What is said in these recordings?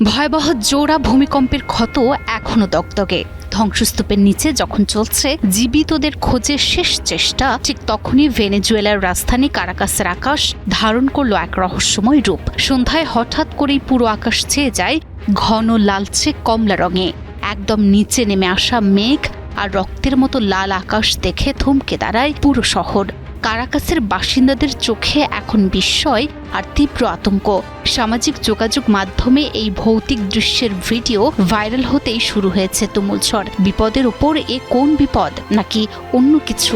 ভয়াবহ জোড়া ভূমিকম্পের ক্ষত এখনো দগদগে। ধ্বংসস্তূপের নিচে যখন চলছে জীবিতদের খোঁজের শেষ চেষ্টা, ঠিক তখনই ভেনেজুয়েলার রাজধানী কারাকাসের আকাশ ধারণ করল এক রহস্যময় রূপ। সন্ধ্যায় হঠাৎ করেই পুরো আকাশ ছেয়ে যায় ঘন লালচে কমলা রঙে। একদম নিচে নেমে আসা মেঘ আর রক্তের মতো লাল আকাশ দেখে থমকে দাঁড়ায় পুরো শহর। কারাকাসের বাসিন্দাদের চোখে এখন বিস্ময় আর তীব্র আতঙ্ক। সামাজিক যোগাযোগ মাধ্যমে এই ভৌতিক দৃশ্যের ভিডিও ভাইরাল হতেই শুরু হয়েছে তুমুল ঝড়। বিপদের ওপর এ কোন বিপদ, নাকি অন্য কিছু?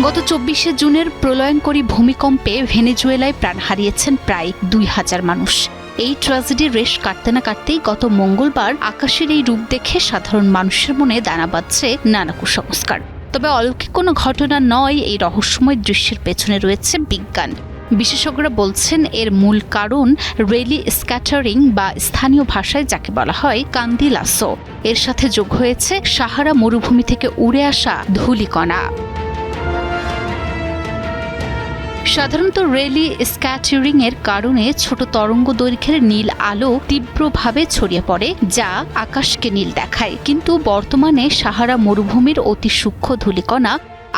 গত ২৪শে জুনের প্রলয়ঙ্করী ভূমিকম্পে ভেনেজুয়েলায় প্রাণ হারিয়েছেন প্রায় ২,০০০ মানুষ। এই ট্র্যাজেডির রেশ কাটতে না কাটতেই গত মঙ্গলবার আকাশের এই রূপ দেখে সাধারণ মানুষের মনে দানা বাঁধছে নানা কুসংস্কার। তবে অলৌকিক কোনো ঘটনা নয়, এই রহস্যময় দৃশ্যের পেছনে রয়েছে বিজ্ঞান। বিশেষজ্ঞরা বলছেন এর মূল কারণ রেলি স্ক্যাটারিং, বা স্থানীয় ভাষায় যাকে বলা হয় কান্দিলাসো। এর সাথে যোগ হয়েছে সাহারা মরুভূমি থেকে উড়ে আসা ধূলিকণা। সাধারণত রেলি স্ক্যাটারিং এর কারণে ছোট তরঙ্গ দৈর্ঘ্যের নীল আলো তীব্রভাবে ছড়িয়ে পড়ে, যা আকাশকে নীল দেখায়। কিন্তু বর্তমানে সাহারা মরুভূমির অতি সূক্ষ্ম ধূলিকণা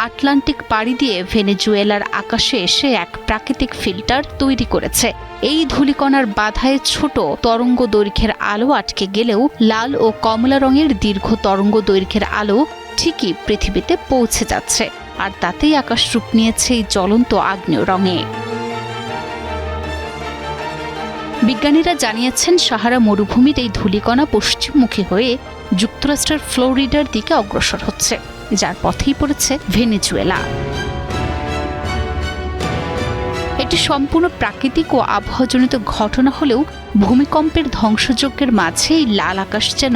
আটলান্টিক পাড়ি দিয়ে ভেনেজুয়েলার আকাশে এসে এক প্রাকৃতিক ফিল্টার তৈরি করেছে। এই ধূলিকণার বাধায় ছোট তরঙ্গ দৈর্ঘ্যের আলো আটকে গেলেও লাল ও কমলা রঙের দীর্ঘ তরঙ্গ দৈর্ঘ্যের আলো ঠিকই পৃথিবীতে পৌঁছে যাচ্ছে, আর তাতেই আকাশ রূপ নিয়েছে এই জ্বলন্ত আগ্নেয় রঙে। বিজ্ঞানীরা জানিয়েছেন সাহারা মরুভূমির এই ধূলিকণা পশ্চিমমুখী হয়ে যুক্তরাষ্ট্রের ফ্লোরিডার দিকে অগ্রসর হচ্ছে, যার পথেই পড়েছে ভেনেজুয়েলা। এটি সম্পূর্ণ প্রাকৃতিক ও আবহাওয়াজনিত ঘটনা হলেও ভূমিকম্পের ধ্বংসযজ্ঞের মাঝে এই লাল আকাশ যেন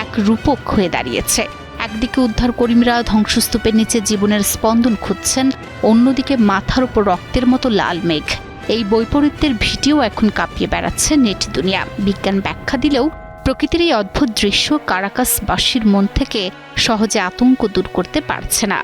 এক রূপক হয়ে দাঁড়িয়েছে। একদিকে উদ্ধারকর্মীরা ধ্বংসস্তূপের নিচে জীবনের স্পন্দন খুঁজছেন, অন্যদিকে মাথার উপর রক্তের মতো লাল মেঘ। এই বৈপরীত্যের ভিডিও এখন কাঁপিয়ে বেড়াচ্ছে নেট দুনিয়া। বিজ্ঞান ব্যাখ্যা দিলেও প্রকৃতির এই অদ্ভুত দৃশ্য কারাকাসবাসীর মন থেকে সহজে আতঙ্ক দূর করতে পারছে না।